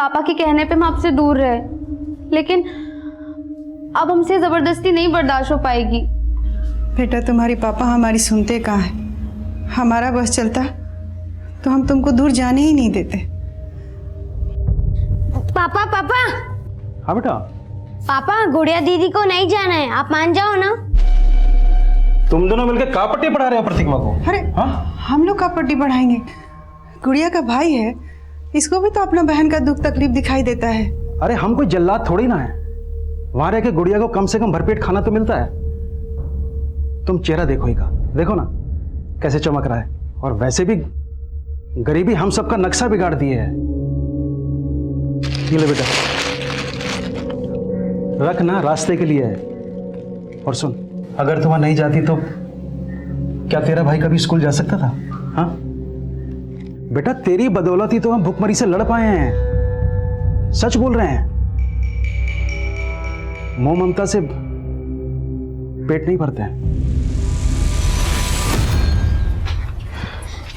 पापा के कहने पे हम आपसे दूर रहे, लेकिन अब हमसे जबरदस्ती नहीं बर्दाश्त हो पाएगी। बेटा तुम्हारी पापा हमारी सुनते कहाँ हैं? हमारा बस चलता तो हम तुमको दूर जाने ही नहीं देते। पापा पापा हाँ बेटा। पापा, गुड़िया दीदी को नहीं जाना है, आप मान जाओ ना। तुम दोनों मिलकर का पट्टी पढ़ा रहे हो प्रतिमा को? अरे हाँ? हम लोग का पट्टी बढ़ाएंगे? गुड़िया का भाई है, इसको भी तो अपना बहन का दुख तकलीफ दिखाई देता है। अरे हम कोई जल्लाद थोड़ी ना है, वहां रह के गुड़िया को कम से कम भरपेट खाना तो मिलता है। तुम चेहरा देखो ही का, देखो ना कैसे चमक रहा है। और वैसे भी गरीबी हम सबका नक्शा बिगाड़ दिए है। ये ले बेटा, रख ना, रास्ते के लिए है। और सुन, अगर तुम नहीं जाती तो क्या तेरा भाई कभी स्कूल जा सकता था? हाँ बेटा, तेरी बदौलत ही तो हम भूखमरी से लड़ पाए हैं। सच बोल रहे हैं, मोह ममता से पेट नहीं भरते हैं।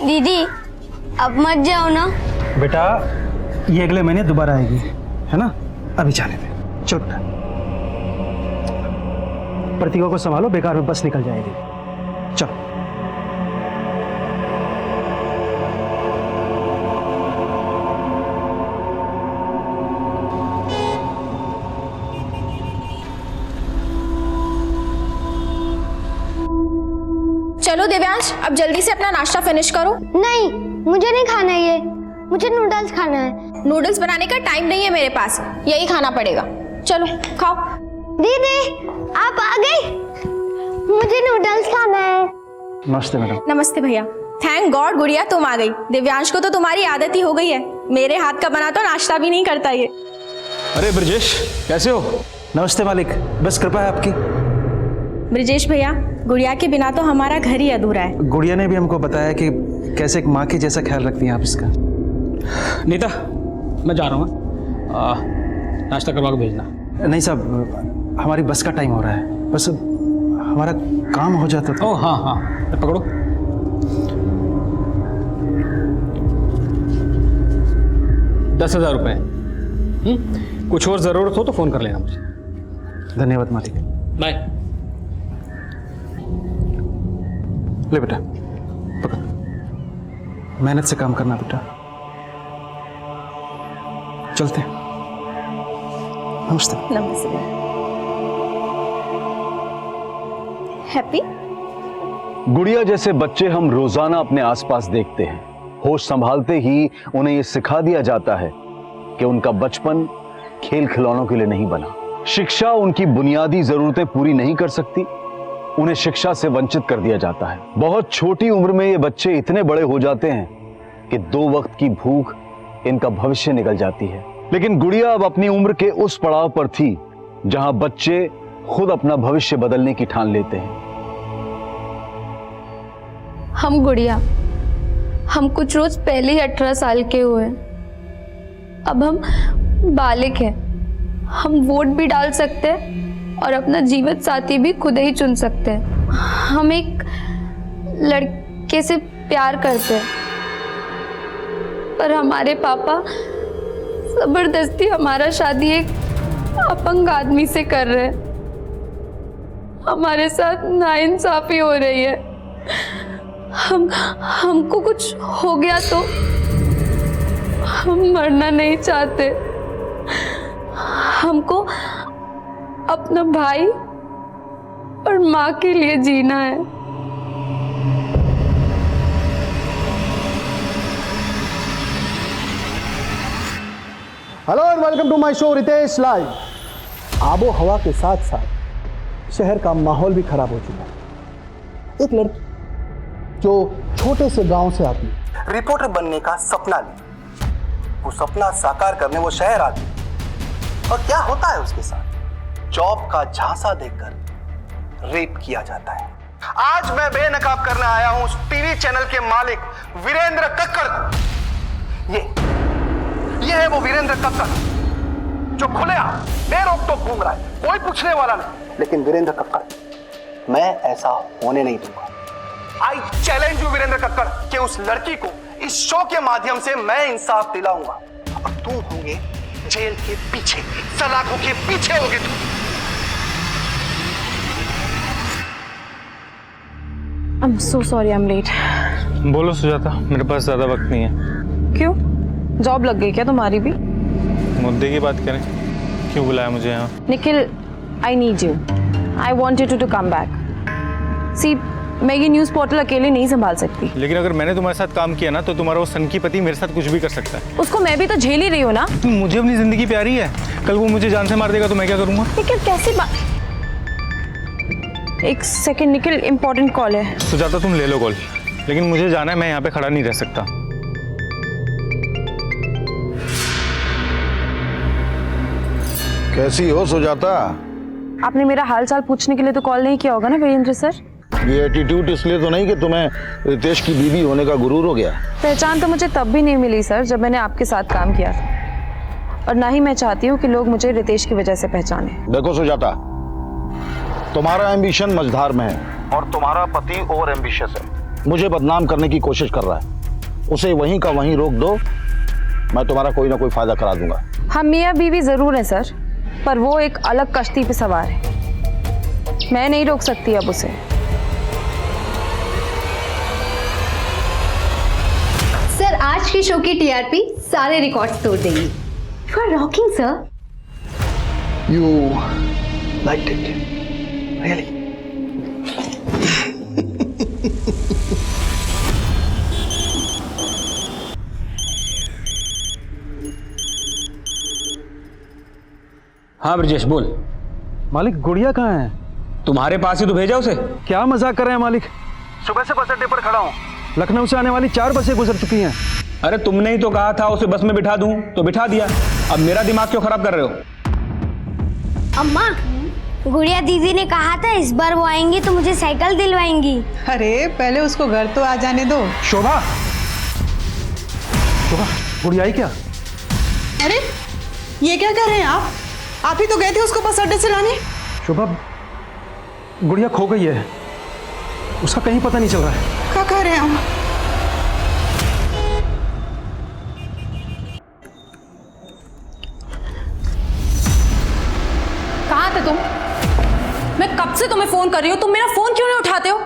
दीदी अब मत जाओ ना। बेटा ये अगले महीने दोबारा आएगी, है ना? अभी जाने दे, चल बेटा। प्रतिभा को संभालो, बेकार में बस निकल जाएगी। चलो। चलो दिव्यांश, अब जल्दी से अपना नाश्ता फिनिश करो। नहीं, मुझे नहीं खाना है ये, मुझे नूडल्स खाना है। नूडल्स बनाने का टाइम नहीं है मेरे पास, यही खाना पड़ेगा। चलो खाओ। दीदी आप आ गई, मुझे नूडल्स खाना है। नमस्ते मैडम। नमस्ते भैया। थैंक गॉड गुड़िया तुम आ गई। दिव्यांश को तो तुम्हारी आदत ही हो गई है, मेरे हाथ का बना तो नाश्ता भी नहीं करता ये। अरे ब्रजेश, कैसे हो? नमस्ते मालिक, बस कृपा है आपकी। ब्रजेश भैया, गुड़िया के बिना तो हमारा घर ही अधूरा है। गुड़िया ने भी हमको बताया कि कैसे एक माँ के जैसा ख्याल रखती हैं आप इसका। नीता, मैं जा रहा हूँ, नाश्ता करवा के भेजना। नहीं साहब, हमारी बस का टाइम हो रहा है, बस हमारा काम हो जाता तो। ओह हाँ हाँ, तो पकड़ो। ₹10,000। कुछ और ज़रूरत हो तो फ़ोन कर लेना मुझे। धन्यवाद मालिक। बाय। ले बेटा, पकड़, मेहनत से काम करना बेटा। चलते हैं। नमस्ते। नमस्ते। हैप्पी। गुड़िया जैसे बच्चे हम रोजाना अपने आसपास देखते हैं। होश संभालते ही उन्हें यह सिखा दिया जाता है कि उनका बचपन खेल खिलौनों के लिए नहीं बना। शिक्षा उनकी बुनियादी जरूरतें पूरी नहीं कर सकती, उन्हें शिक्षा से वंचित कर दिया जाता है। बहुत छोटी उम्र में ये बच्चे इतने बड़े हो जाते हैं कि 2 वक्त की भूख इनका भविष्य निकल जाती है। लेकिन गुड़िया अब अपनी उम्र के उस पड़ाव पर थी जहां बच्चे खुद अपना भविष्य बदलने की ठान लेते हैं। हम गुड़िया, हम कुछ रोज पहले ही 18 साल के हुए। अब हम बालिग हैं, हम वोट भी डाल सकते हैं और अपना जीवन साथी भी खुद ही चुन सकते हैं। हम एक लड़के से प्यार करते हैं, पर हमारे पापा जबरदस्ती हमारा शादी एक अपंग आदमी से कर रहे हैं। हमारे साथ नाइंसाफी हो रही है। हमको कुछ हो गया तो हम मरना नहीं चाहते। हमको अपना भाई और माँ के लिए जीना है। Hello and welcome to my show Ritesh live. आबो हवा के साथ साथ शहर का माहौल भी खराब हो चुका है। एक लड़की जो छोटे से गांव से आती है, रिपोर्टर बनने का सपना ली, वो सपना साकार करने वो शहर आती है, और क्या होता है उसके साथ? जॉब का झांसा देकर रेप किया जाता है। आज मैं बेनकाब करने आया हूं उस टीवी चैनल के मालिक वीरेंद्र कक्कड़ को। ये है वो वीरेंद्र कक्कड़ जो खुलेआम बेरोक-टोक घूम रहा है, कोई पूछने वाला नहीं। लेकिन वीरेंद्र कक्कड़, मैं ऐसा होने नहीं दूंगा। I challenge you Virendra Kakkar कि उस लड़की को इस शो के माध्यम से मैं इंसाफ दिलाऊंगा और तुम होंगे जेल के पीछे, सलाखों के पीछे होगे तुम। I'm so sorry I'm late. बोलो सुजाता, मेरे पास ज़्यादा वक्त नहीं है। क्यों? जॉब लग गई क्या तुम्हारी भी? मुद्दे की बात करें, क्यों बुलाया मुझे यहाँ? Nikhil, I need you. I want you to come back. See, मैं ये न्यूज़ पोर्टल अकेले नहीं संभाल सकती। लेकिन अगर मैंने तुम्हारे साथ काम किया ना, तो तुम्हारा वो सनकी पति मेरे साथ कुछ भी कर सकता है। उसको मैं भी तो झेल ही रही हूँ ना। मुझे अपनी जिंदगी प्यारी है, कल वो मुझे जान से मार देगा तो मैं क्या करूँगा? लेकिन कैसी बात? एक सेकंड निखिल, इम्पोर्टेंट कॉल है। सुजाता तुम ले लो कॉल, लेकिन मुझे जाना है, मैं यहाँ पे खड़ा नहीं रह सकता। कैसी हो सुजाता? आपने मेरा हाल चाल पूछने के लिए तो कॉल नहीं किया होगा ना वीरेंद्र सर? ये एटीट्यूड इसलिए तो नहीं कि तुम्हें रितेश की बीवी होने का गुरूर हो गया? पहचान तो मुझे तब भी नहीं मिली सर, जब मैंने आपके साथ काम किया था, और ना ही मैं चाहती हूँ कि लोग मुझे रितेश की वजह से पहचाने। देखो सुजाता, तुम्हारा एम्बिशन मझधार में है और तुम्हारा पति ओवर एम्बिशियस है। मुझे बदनाम करने की कोशिश कर रहा है, उसे वहीं का वहीं रोक दो, मैं तुम्हारा कोई ना कोई फायदा करा दूंगा। हम मियाँ बीवी जरूर हैं सर, पर वो एक अलग कश्ती पे सवार है, मैं नहीं रोक सकती अब उसे। सर, आज की शो की टीआरपी सारे रिकॉर्ड्स तोड़ देगी। You are rocking sir. You liked it, really? हाँ ब्रजेश बोल। मालिक गुड़िया कहाँ है? तुम्हारे पास ही तो भेजा उसे। क्या मजाक कर रहे हैं मालिक? सुबह से बस अड्डे पर खड़ा हूँ, लखनऊ से आने वाली 4 बसें गुजर चुकी हैं। अरे तुमने ही तो कहा था उसे बस में बिठा दूं, तो बिठा दिया। अब मेरा दिमाग क्यों खराब कर रहे हो? अम्मा, गुड़िया दीदी ने कहा था इस बार वो आएंगी तो मुझे साइकिल दिलवाएंगी। अरे पहले उसको घर तो आ जाने दो। शोभा, शोभा गुड़िया आई क्या? अरे ये क्या कर रहे हैं आप? आप ही तो गए थे उसको बस अड्डे से लाने। शोभा, गुड़िया खो गई है, उसका कहीं पता नहीं चल रहा है। क्या कह रहे हैं हम? कहाँ थे तुम? मैं कब से तुम्हें फोन कर रही हूँ, तुम मेरा फोन क्यों नहीं उठाते हो?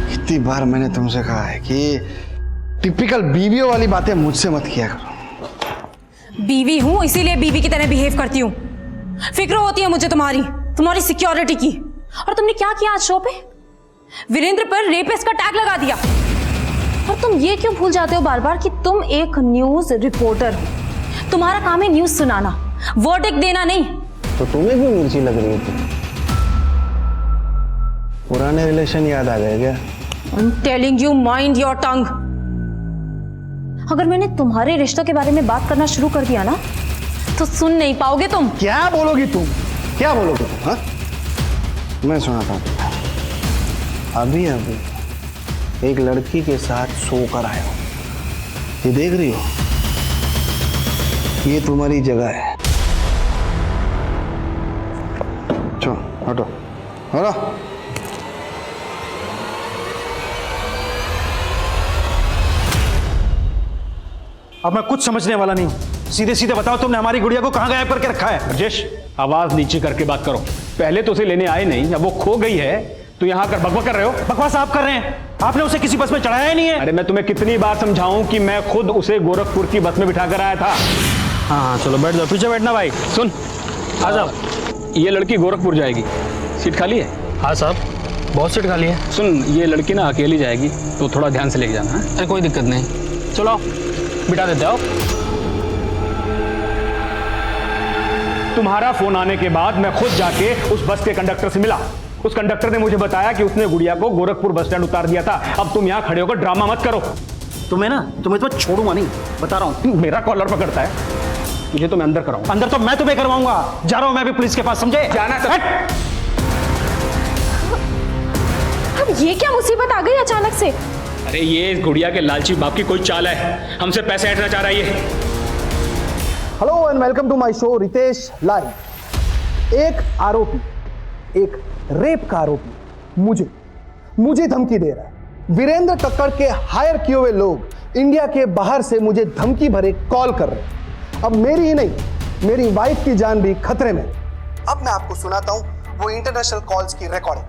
कितनी बार मैंने तुमसे कहा है कि टिपिकल बीवियों वाली बातें मुझसे मत किया करो। बीवी हूँ, इसीलिए बीवी की तरह बिहेव करती हूँ। फिक्र होती है मुझे तुम्हारी सिक्योरिटी की। और तुमने क्या किया आज शो पे? वीरेंद्र पर रेपिस्ट का टैग लगा दिया। और तुम ये क्यों भूल जाते हो बार बार कि तुम एक न्यूज रिपोर्टर हो? तुम्हारा काम है न्यूज सुनाना, वर्डिक्ट देना नहीं। तो तुम्हें भी मिर्ची लग रही थी? पुराने रिलेशन याद आ गए क्या? I'm telling you, mind your tongue. अगर मैंने तुम्हारे रिश्तों के बारे में बात करना शुरू कर दिया ना, तो सुन नहीं पाओगे तुम। क्या बोलोगी तुम? क्या बोलोगे तुम? हाँ, मैं सुनाता हूँ तुम्हें। अभी एक लड़की के साथ सो कर आया हूँ, ये देख रही हो? ये तुम्हारी जगह है। चलो हटो, हटो। अब मैं कुछ समझने वाला नहीं हूँ, सीधे सीधे बताओ तुमने हमारी गुड़िया को कहाँ गायब करके रखा है? ब्रजेश, आवाज नीचे करके बात करो। पहले तो उसे लेने आए नहीं, अब वो खो गई है तो यहाँ कर बकवास कर रहे हो। बकवास आप कर रहे हैं, आपने उसे किसी बस में चढ़ाया ही नहीं है। अरे मैं तुम्हें कितनी बार समझाऊं कि मैं खुद उसे गोरखपुर की बस में बिठा कर आया था। हाँ चलो बैठ जाओ, पीछे बैठना भाई। सुन, आ जाओ। ये लड़की गोरखपुर जाएगी, सीट खाली है? हाँ साहब, बहुत सीट खाली है। सुन, ये लड़की ना अकेली जाएगी, तो थोड़ा ध्यान से लेके जाना है। अरे कोई दिक्कत नहीं, चलो बिठा देते हो। तुम्हारा फोन आने के बाद मैं खुद जाके उस बस के कंडक्टर से मिला। उस कंडक्टर ने मुझे बताया कि उसने गुड़िया को गोरखपुर बस स्टैंड उतार दिया था। अब तुम यहाँ खड़े होकर ड्रामा मत करो। तुम्हें तो छोड़ूंगा नहीं, बता रहा हूँ। मेरा कॉलर पकड़ता है, तुझे तो मैं अंदर कराऊंगा। अंदर तो मैं तुम्हें करवाऊंगा। जा रहा हूँ मैं भी पुलिस के पास, समझे? जाना है अब ये क्या मुसीबत आ गई अचानक से? अरे ये गुड़िया के लालची बाप की कोई चाल है, हमसे पैसे ऐंठना चाह रहा है ये। Hello and welcome to my show Ritesh live. एक आरोपी, एक रेप का आरोपी मुझे धमकी दे रहा है। वीरेंद्र कक्कड़ के हायर किए हुए लोग इंडिया के बाहर से मुझे धमकी भरे कॉल कर रहे हैं। अब मेरी ही नहीं, मेरी वाइफ की जान भी खतरे में। अब मैं आपको सुनाता हूँ वो इंटरनेशनल कॉल्स की रिकॉर्डिंग,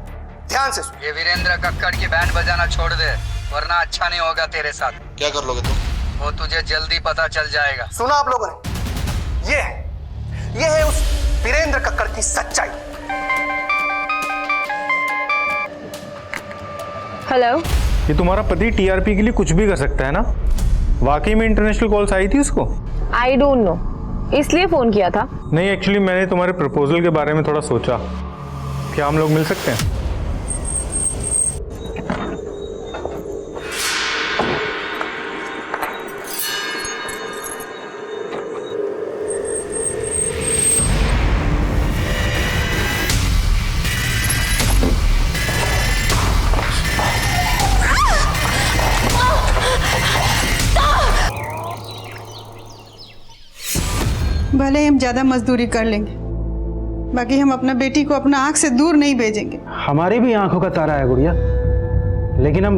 ध्यान से सुन। ये वीरेंद्र कक्कड़ की बैंड बजाना छोड़ दे, वरना अच्छा नहीं होगा तेरे साथ। क्या कर लोगे तुम? वो तुझे जल्दी पता चल जाएगा। सुना आप लोगों ने? ये है उस वीरेंद्र कक्कड़ की सच्चाई। हेलो, ये तुम्हारा पति टीआरपी के लिए कुछ भी कर सकता है ना? वाकई में इंटरनेशनल कॉल्स आई थी उसको? आई डोंट नो, इसलिए फोन किया था। नहीं, एक्चुअली मैंने तुम्हारे प्रपोजल के बारे में थोड़ा सोचा। क्या हम लोग मिल सकते हैं? भले ही हम ज़्यादा मजदूरी कर लेंगे, बाकी हम अपना बेटी को अपना आंख से दूर नहीं भेजेंगे। हमारे भी आंखों का तारा है गुड़िया, लेकिन हम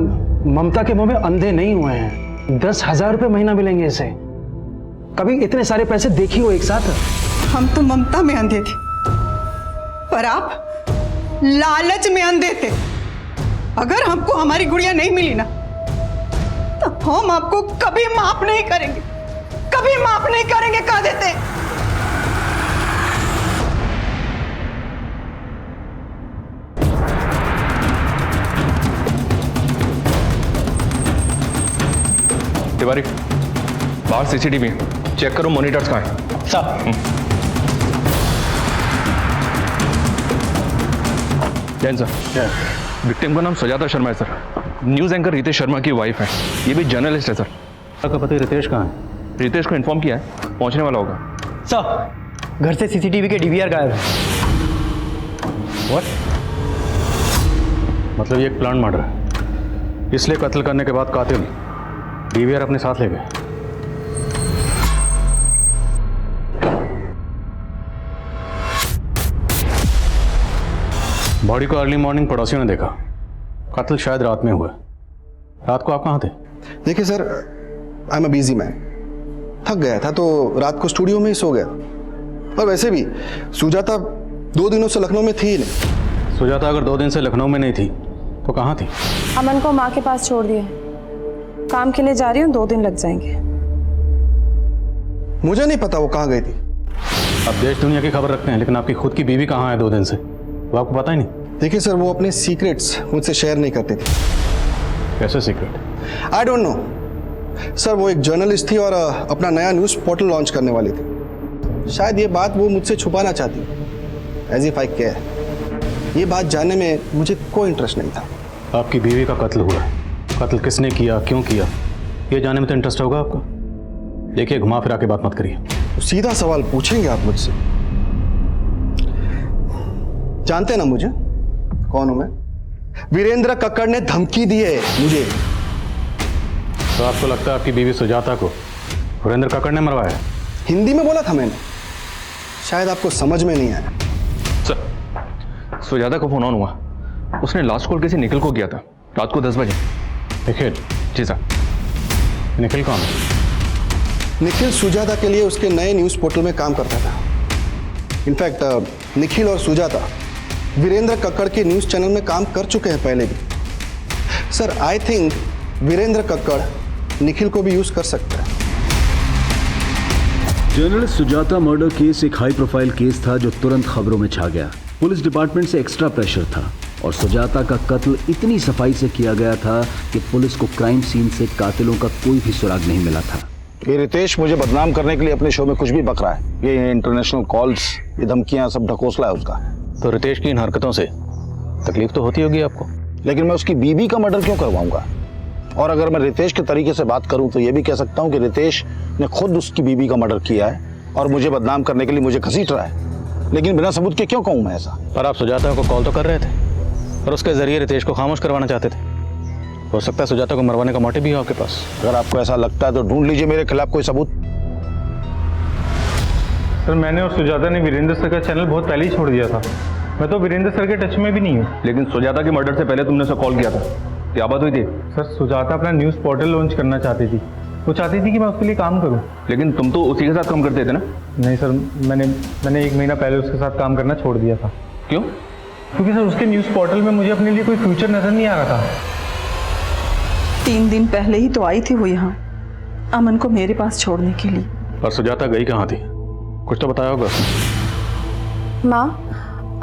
ममता के मुंह में अंधे नहीं हुए हैं। 10,000 रुपये महीना मिलेंगे इसे। कभी इतने सारे पैसे देखी हो एक साथ? हम तो ममता में अंधे थे, पर आप लालच में अंधे थे। अगर हमको हमारी गुड़िया नहीं मिली ना, तो हम आपको कभी माफ नहीं करेंगे, कभी माफ नहीं करेंगे, कह देते हैं। तिवारी, बाहर सीसीटीवी चेक करो, मॉनिटर्स कहाँ हैं? सर। जैन सर, विक्टिम का नाम सुजाता शर्मा है sir. News anchor Ritesh Sharma की वाइफ है। ये भी जर्नलिस्ट है सर। आपका पति रितेश कहाँ है? रितेश को इन्फॉर्म किया है, पहुंचने वाला होगा। सर, घर से सीसीटीवी के डीवीआर गायब है। What? मतलब ये एक प्लान मर्डर है, इसलिए कत्ल करने के बाद कातिल डीवीआर अपने साथ ले गए। बॉडी को अर्ली मॉर्निंग पड़ोसियों ने देखा। कत्ल शायद रात में हुआ। रात को आप कहाँ थे? देखिए sir, I am a busy man, थक गया था तो रात को स्टूडियो में ही सो गया। और वैसे भी सुजाता 2 दिनों से लखनऊ में थी ही नहीं। सुजाता अगर 2 दिन से लखनऊ में नहीं थी तो कहाँ थी? अमन को माँ के पास छोड़ दिया, काम के लिए जा रही हूँ, 2 दिन लग जाएंगे। मुझे नहीं पता वो कहाँ गई थी। आप देश दुनिया की खबर रखते हैं, लेकिन आपकी खुद की बीवी कहाँ है 2 दिन से, वो आपको पता ही नहीं? देखिए सर, वो अपने सीक्रेट्स मुझसे शेयर नहीं करती थी। कैसे secret? I don't know sir, वो एक जर्नलिस्ट थी और अपना नया न्यूज़ पोर्टल लॉन्च करने वाली थी। शायद ये बात वो मुझसे छुपाना चाहती, एज इफ आई केयर। ये बात जानने में मुझे कोई इंटरेस्ट नहीं था। आपकी बीवी का कत्ल हुआ है, कत्ल किसने किया, क्यों किया, ये जानने में तो इंटरेस्ट होगा आपका। देखिए, घुमा फिरा के बात मत करिए। तो सीधा सवाल पूछेंगे आप मुझसे? जानते ना मुझे कौन हूं मैं? वीरेंद्र कक्कड़ ने धमकी दी है मुझे। तो आपको लगता है आपकी बीवी सुजाता को वीरेंद्र कक्कड़ ने मरवाया? हिंदी में बोला था मैंने, शायद आपको समझ में नहीं आया। सर, सुजाता को फोन ऑन हुआ, उसने लास्ट कॉल किसी निखिल को किया था रात को 10 बजे। निखिल? जी सर। निखिल कौन है? निखिल सुजाता के लिए उसके नए न्यूज़ पोर्टल में काम करता था। इनफैक्ट निखिल और सुजाता वीरेंद्र कक्कड़ के न्यूज़ चैनल में काम कर चुके हैं पहले भी। Sir, I think Virendra Kakkar Nikhil को भी यूज़ कर सकता है। जर्नलिस्ट सुजाता मर्डर केस एक हाई प्रोफाइल केस था जो तुरंत खबरों में छा गया। पुलिस डिपार्टमेंट से एक्स्ट्रा प्रेशर था और सुजाता का कत्ल इतनी सफाई से किया गया था कि पुलिस को क्राइम सीन से कातिलों का कोई भी सुराग नहीं मिला था। ये रितेश मुझे बदनाम करने के लिए अपने शो में कुछ भी बक रहा है। ये इंटरनेशनल कॉल्स, ये धमकियां, सब ढकोसला है उसका। तो रितेश की इन हरकतों से तकलीफ तो होती होगी आपको, लेकिन मैं उसकी बीवी का मर्डर क्यों करवाऊंगा? और अगर मैं रितेश के तरीके से बात करूं तो ये भी कह सकता हूं कि रितेश ने खुद उसकी बीवी का मर्डर किया है और मुझे बदनाम करने के लिए मुझे घसीट रहा है। लेकिन बिना सबूत के क्यों कहूं मैं ऐसा? पर आप सुजाता को कॉल तो कर रहे थे और उसके जरिए रितेश को खामोश करवाना चाहते थे। हो सकता है सुजाता को मरवाने का मोटिव भी हो आपके पास। अगर आपको ऐसा लगता है तो ढूंढ लीजिए मेरे खिलाफ कोई सबूत। सर, मैंने और सुजाता ने वीरेंद्र सर का चैनल बहुत पहले ही छोड़ दिया था। मैं तो वीरेंद्र सर के टच में भी नहीं हूँ। लेकिन सुजाता के मर्डर से पहले तुमने उसे कॉल किया था, क्या बात हुई थी? सर, सुजाता अपना न्यूज़ पोर्टल लॉन्च करना चाहती थी, वो चाहती थी कि मैं उसके लिए काम करूं। लेकिन तुम तो उसी के साथ काम करते थे ना? नहीं सर, मैंने 1 महीना पहले उसके साथ काम करना छोड़ दिया था। क्यों? क्योंकि सर उसके न्यूज़ पोर्टल में मुझे अपने लिए कोई फ्यूचर नजर नहीं आ रहा था। 3 दिन पहले ही तो आई थी वो यहाँ अमन को मेरे पास छोड़ने के लिए। और सुजाता गई कहाँ थी? कुछ तो बताया होगा उसने। माँ,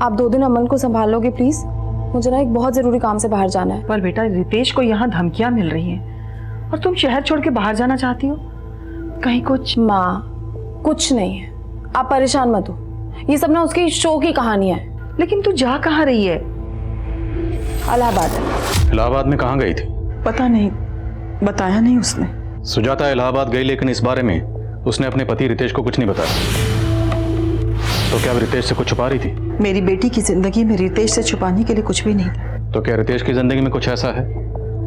आप 2 दिन अमन को संभालोगे प्लीज? मुझे ना एक बहुत जरूरी काम से बाहर जाना है। पर बेटा, रितेश को यहाँ धमकियां मिल रही हैं और तुम शहर छोड़ के बाहर जाना चाहती हो? कहीं कुछ? माँ, कुछ नहीं है, आप परेशान मत हो। ये सब ना उसकी शो की कहानियां है। लेकिन तू जा कहाँ रही है? इलाहाबाद। इलाहाबाद में कहाँ गई थी? पता नहीं, बताया नहीं उसने। सुजाता इलाहाबाद गई, लेकिन इस बारे में उसने अपने पति रितेश को कुछ नहीं बताया। तो क्या वो रितेश से कुछ छुपा रही थी? मेरी बेटी की जिंदगी में रितेश से छुपाने के लिए कुछ भी नहीं था। तो क्या रितेश की जिंदगी में कुछ ऐसा है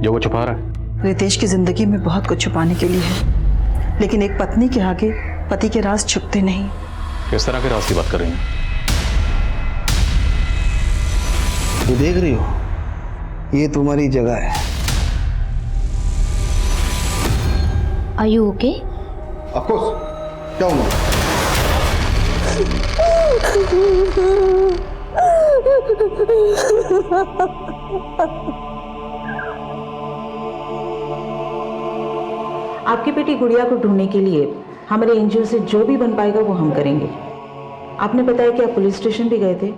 जो वो छुपा रहा है? रितेश की जिंदगी में बहुत कुछ छुपाने के लिए है, लेकिन एक पत्नी के आगे पति के राज छुपते नहीं। किस तरह के राज की बात कर रही हैं? ये देख रही हो, ये तुम्हारी जगह है। Are you okay? Of course, क्या हुआ? आपकी बेटी गुड़िया को ढूंढने के लिए हमारे एनजीओ से जो भी बन पाएगा वो हम करेंगे। आपने बताया कि आप पुलिस स्टेशन भी गए थे।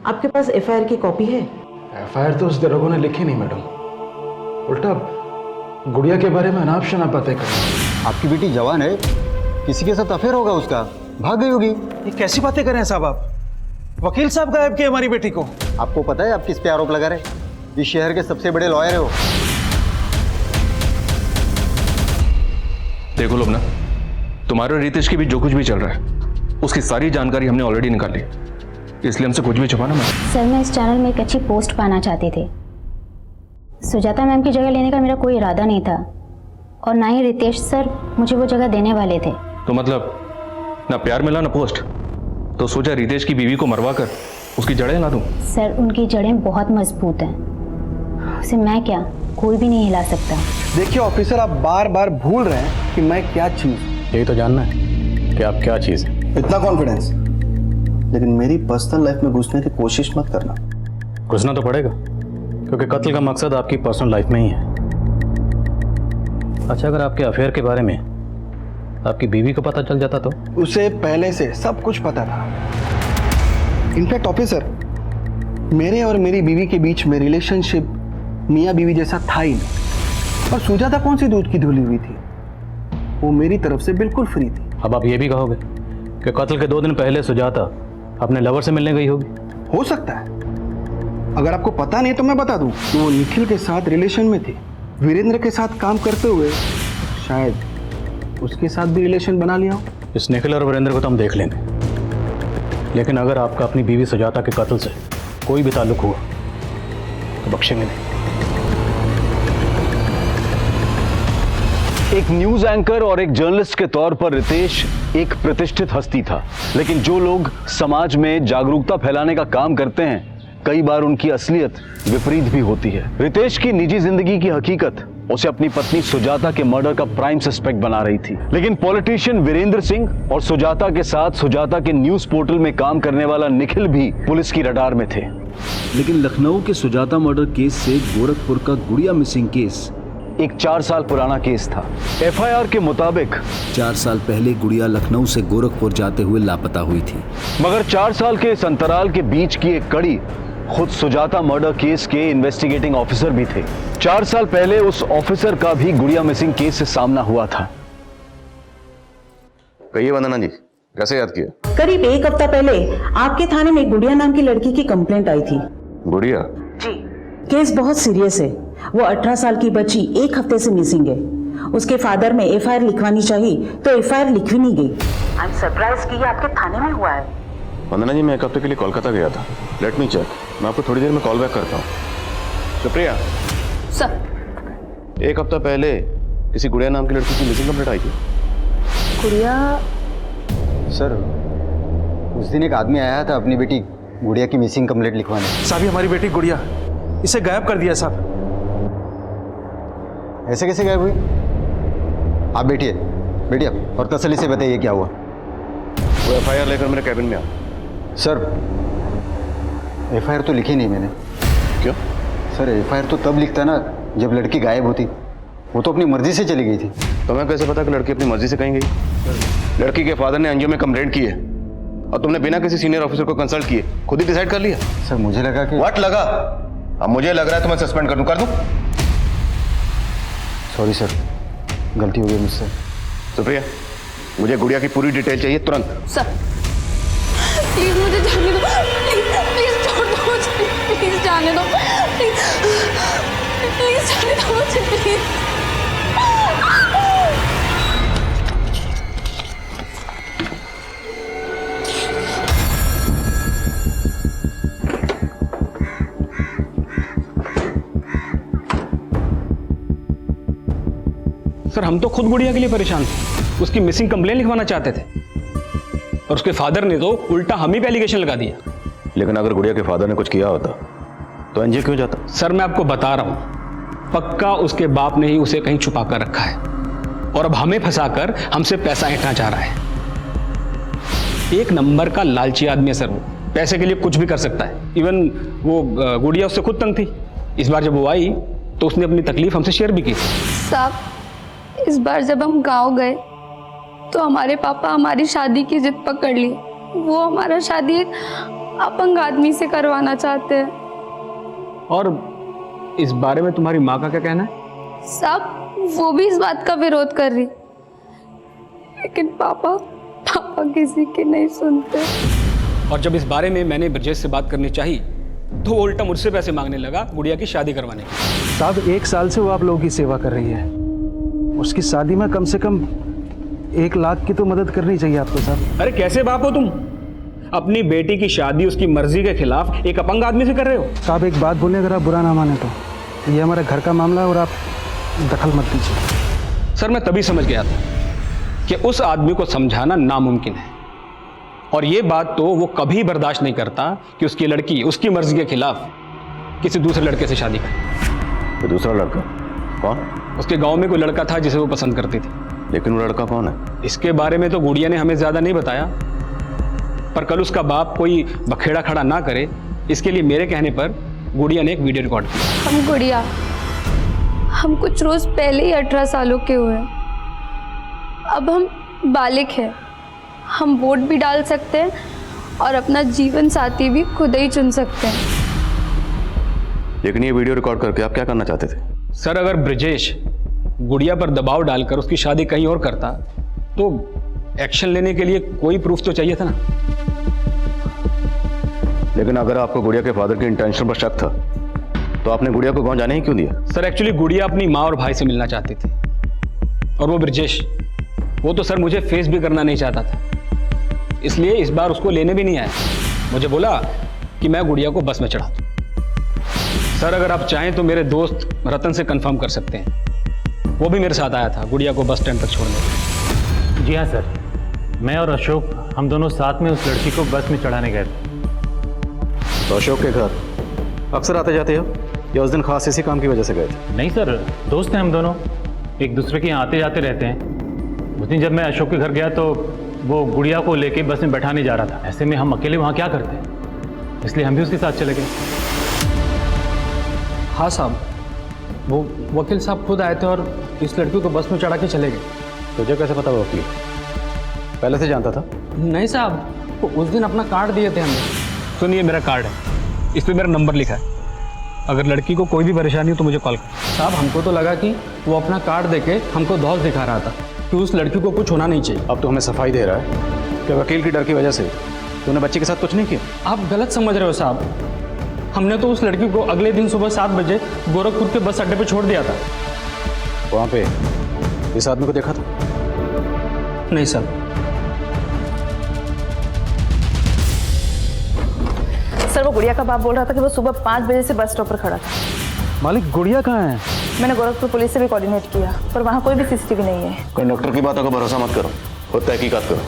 आपके पास एफआईआर की कॉपी है? एफआईआर तो उस दरोगा ने लिखी नहीं मैडम, उल्टा गुड़िया के बारे में अनाप शनाप बातें कर। आपकी बेटी जवान है, किसी के साथ अफेयर होगा उसका, भाग गई होगी। ये कैसी बातें कर रहे हैं साहब आप? वकील साहब गायब किए हमारी बेटी को। आपको पता है आप किस पे आरोप लगा रहे? इस शहर के सबसे बड़े लॉयर है वो। देखो लोग ना, तुम्हारे और रितेश के बीच जो कुछ भी चल रहा है उसकी सारी जानकारी हमने ऑलरेडी निकाली, इसलिए हमसे कुछ भी छुपाना मत। सर, मैं इस चैनल में एक अच्छी पोस्ट पाना चाहती थी। सुजाता मैम की जगह लेने का मेरा कोई इरादा नहीं था और ना ही रितेश सर मुझे वो जगह देने वाले थे। तो मतलब ना प्यार मिला ना पोस्ट, तो सोचा रितेश की बीवी को मरवा कर उसकी जड़ें हिला दूं। सर, उनकी जड़ें बहुत मजबूत हैं, उसे मैं क्या कोई भी नहीं हिला सकता। देखिए ऑफिसर, आप बार बार भूल रहे हैं कि मैं क्या चीज। यही तो जानना है कि आप क्या चीज है। इतना कॉन्फिडेंस, लेकिन मेरी पर्सनल लाइफ में घुसने की कोशिश मत करना। घुसना तो पड़ेगा, क्योंकि कत्ल का मकसद आपकी पर्सनल लाइफ में ही है। अच्छा, अगर आपके अफेयर के बारे में आपकी बीवी को पता चल जाता तो? उसे पहले से सब कुछ पता था। इनफैक्ट ऑफिसर, मेरे और मेरी बीवी के बीच में रिलेशनशिप मियाँ बीवी जैसा था ही नहीं। और सुजाता कौन सी दूध की धुली हुई थी, वो मेरी तरफ से बिल्कुल फ्री थी। अब आप ये भी कहोगे कि कत्ल के 2 दिन पहले सुजाता अपने लवर से मिलने गई होगी? हो सकता है। अगर आपको पता नहीं तो मैं बता दूं कि वो निखिल के साथ रिलेशन में थी। वीरेंद्र के साथ काम करते हुए शायद उसके साथ भी रिलेशन बना लिया हो। इस निखिल और वीरेंद्र को तो हम देख लेंगे, लेकिन अगर आपका अपनी बीवी सुजाता के कत्ल से कोई भी ताल्लुक हुआ तो बख्शेंगे नहीं। एक न्यूज एंकर और एक जर्नलिस्ट के तौर पर रितेश एक प्रतिष्ठित हस्ती था, लेकिन जो लोग समाज में जागरूकता फैलाने का काम करते हैं कई बार उनकी असलियत विपरीत भी होती है। रितेश की निजी जिंदगी की हकीकत उसे अपनी पत्नी सुजाता के मर्डर का प्राइम सस्पेक्ट बना रही थी, लेकिन पॉलिटिशियन वीरेंद्र सिंह और सुजाता के साथ सुजाता के न्यूज पोर्टल में काम करने वाला निखिल भी पुलिस की रडार में थे। लेकिन लखनऊ के सुजाता मर्डर केस से गोरखपुर का गुड़िया मिसिंग केस एक 4 साल पुराना केस था। एफआईआर के मुताबिक 4 साल पहले गुड़िया लखनऊ से गोरखपुर जाते हुए लापता हुई थी, मगर 4 साल के इस अंतराल के बीच की एक कड़ी खुद सुजाता मर्डर केस के इन्वेस्टिगेटिंग ऑफिसर भी थे। 4 साल पहले उस ऑफिसर का भी गुड़िया मिसिंग केस से सामना हुआ था। कहिए वंदना जी, कैसे याद किया? करीब 1 हफ्ता पहले आपके थाने में गुड़िया नाम की लड़की की कंप्लेंट आई थी। गुड़िया? जी। केस बहुत सीरियस है। वो 18 साल की बच्ची 1 हफ्ते से मिसिंग है। उसके फादर में एफआईआर लिखवानी चाहिए तो एफआईआर लिखवी नहीं गई। आई एम सरप्राइज कि ये आपके थाने में हुआ है। वंदना जी, मैं 1 हफ्ते के लिए कोलकाता गया था। लेट मी चेक, मैं आपको थोड़ी देर में कॉल बैक करता हूँ। सुप्रिया सर, 1 हफ्ता पहले किसी गुड़िया नाम की लड़की की मिसिंग कंप्लेंट आई थी। गुड़िया? सर, उस दिन एक आदमी आया था अपनी बेटी गुड़िया की मिसिंग कंप्लेंट लिखवाने। साहब, हमारी बेटी गुड़िया, इसे गायब कर दिया साहब। ऐसे कैसे गायब हुई? आप बैठिए बैठिए और तसल्ली से बताइए क्या हुआ। वो एफआईआर लेकर मेरे कैबिन में आ। सर एफआईआर तो लिखी नहीं मैंने। क्यों? सर एफआईआर तो तब लिखता ना जब लड़की गायब होती। वो तो अपनी मर्जी से चली गई थी। तुम्हें कैसे पता कि लड़की अपनी मर्जी से कहीं गई? लड़की के फादर ने एनजीओ में कंप्लेंट की है और तुमने बिना किसी सीनियर ऑफिसर को कंसल्ट किए खुद ही डिसाइड कर लिया? सर मुझे लगा कि व्हाट लगा? अब मुझे लग रहा है तुम्हें सस्पेंड कर दूं। सॉरी सर, गलती हो गई मुझसे। सुप्रिया, मुझे गुड़िया की पूरी डिटेल चाहिए तुरंत। सर प्लीज मुझे जाने दो, प्लीज छोड़ दो मुझे, प्लीज जाने दो, प्लीज जाने दो मुझे, प्लीज। सर हम तो खुद गुड़िया के लिए परेशान थे, उसकी मिसिंग कंप्लेन लिखवाना चाहते थे और उसके फादर ने तो उल्टा हम ही पे एलिगेशन लगा दिया। लेकिन अगर गुड़िया के फादर ने कुछ किया होता तो एनजीओ क्यों जाता? सर मैं आपको बता रहा हूं, पक्का उसके बाप ने ही उसे कहीं छुपा कर रखा है और अब हमें फंसाकर हमसे पैसा ऐंठना चाह रहा है। एक नंबर का लालची आदमी है सर, वो पैसे के लिए कुछ भी कर सकता है। इवन वो गुड़िया उससे खुद तंग थी। इस बार जब वो आई तो उसने अपनी तकलीफ हमसे शेयर भी की। साहब इस बार जब हम गांव गए तो हमारे पापा हमारी शादी की जिद पकड़ ली। वो हमारा शादी एक अपंग आदमी से करवाना चाहते हैं। और इस बारे में तुम्हारी माँ का क्या कहना है? साहब वो भी इस बात का विरोध कर रही, लेकिन पापा किसी की नहीं सुनते। और जब इस बारे में मैंने ब्रजेश से बात करनी चाहिए तो वो उल्टा मुझसे पैसे मांगने लगा गुड़िया की शादी करवाने की। साहब 1 साल से वो आप लोगों की सेवा कर रही है, उसकी शादी में कम से कम 1 लाख की तो मदद करनी चाहिए आपको साहब। अरे कैसे बाप हो तुम? अपनी बेटी की शादी उसकी मर्जी के खिलाफ एक अपंग आदमी से कर रहे हो? साहब एक बात बोले, अगर आप बुरा ना माने तो ये हमारा घर का मामला है और आप दखल मत दीजिए। सर मैं तभी समझ गया था कि उस आदमी को समझाना नामुमकिन है और ये बात तो वो कभी बर्दाश्त नहीं करता कि उसकी लड़की उसकी मर्जी के खिलाफ किसी दूसरे लड़के से शादी करे। तो दूसरा लड़का कौन? उसके गांव में कोई लड़का था जिसे वो पसंद करती थी। लेकिन वो लड़का कौन है? इसके बारे में तो गुड़िया ने हमें ज्यादा नहीं बताया, पर कल उसका बाप कोई बखेड़ा खड़ा ना करे इसके लिए मेरे कहने पर गुड़िया ने एक वीडियो रिकॉर्ड किया। हम कुछ रोज पहले ही 18 सालों के हुए। अब हम बालिग हैं, हम वोट भी डाल सकते हैं और अपना जीवन साथी भी खुद ही चुन सकते हैं। लेकिन ये वीडियो रिकॉर्ड करके आप क्या करना चाहते थे? सर अगर ब्रजेश गुड़िया पर दबाव डालकर उसकी शादी कहीं और करता तो एक्शन लेने के लिए कोई प्रूफ तो चाहिए था ना। लेकिन अगर आपको गुड़िया के फादर के इंटेंशन पर शक था तो आपने गुड़िया को गांव जाने ही क्यों दिया? सर एक्चुअली गुड़िया अपनी माँ और भाई से मिलना चाहती थी और वो ब्रजेश वो तो सर मुझे फेस भी करना नहीं चाहता था, इसलिए इस बार उसको लेने भी नहीं आया। मुझे बोला कि मैं गुड़िया को बस में चढ़ा दूं। सर अगर आप चाहें तो मेरे दोस्त रतन से कंफर्म कर सकते हैं, वो भी मेरे साथ आया था गुड़िया को बस स्टैंड तक छोड़ने। जी हाँ सर, मैं और अशोक हम दोनों साथ में उस लड़की को बस में चढ़ाने गए थे। तो अशोक के घर अक्सर आते जाते हो या उस दिन खास इसी काम की वजह से गए थे? नहीं सर, दोस्त हैं हम दोनों, एक दूसरे के यहाँ आते जाते रहते हैं। उस दिन जब मैं अशोक के घर गया तो वो गुड़िया को लेके बस में बैठाने जा रहा था। ऐसे में हम अकेले वहाँ क्या करते, इसलिए हम भी उसके साथ चले गए। हाँ साहब, वो वकील साहब खुद आए थे और इस लड़की को बस में चढ़ा के चले गए। तुझे कैसे पता वो वकील? पहले से जानता था? नहीं साहब, उस दिन अपना कार्ड दिए थे हमें। सुनिए मेरा कार्ड है, इस पर मेरा नंबर लिखा है, अगर लड़की को कोई भी परेशानी हो तो मुझे कॉल कर। साहब हमको तो लगा कि वो अपना कार्ड देके हमको धौस दिखा रहा था कि उस लड़की को कुछ होना नहीं चाहिए। अब तो हमें सफाई दे रहा है कि वकील की डर की वजह से तूने बच्चे के साथ कुछ नहीं किया। आप गलत समझ रहे हो साहब, हमने तो उस लड़की को अगले दिन सुबह 7 बजे गोरखपुर के बस अड्डे पे छोड़ दिया था। वहाँ पे इस आदमी को देखा था? नहीं सर। सर वो गुड़िया का बाप बोल रहा था कि वो सुबह 5 बजे से बस स्टॉप पर खड़ा था। मालिक गुड़िया कहाँ है? मैंने गोरखपुर पुलिस से भी कोऑर्डिनेट किया पर वहाँ कोई भी सीसीटीवी नहीं है। कंडक्टर की बातों का भरोसा मत करो, खुद तहकीकात करो।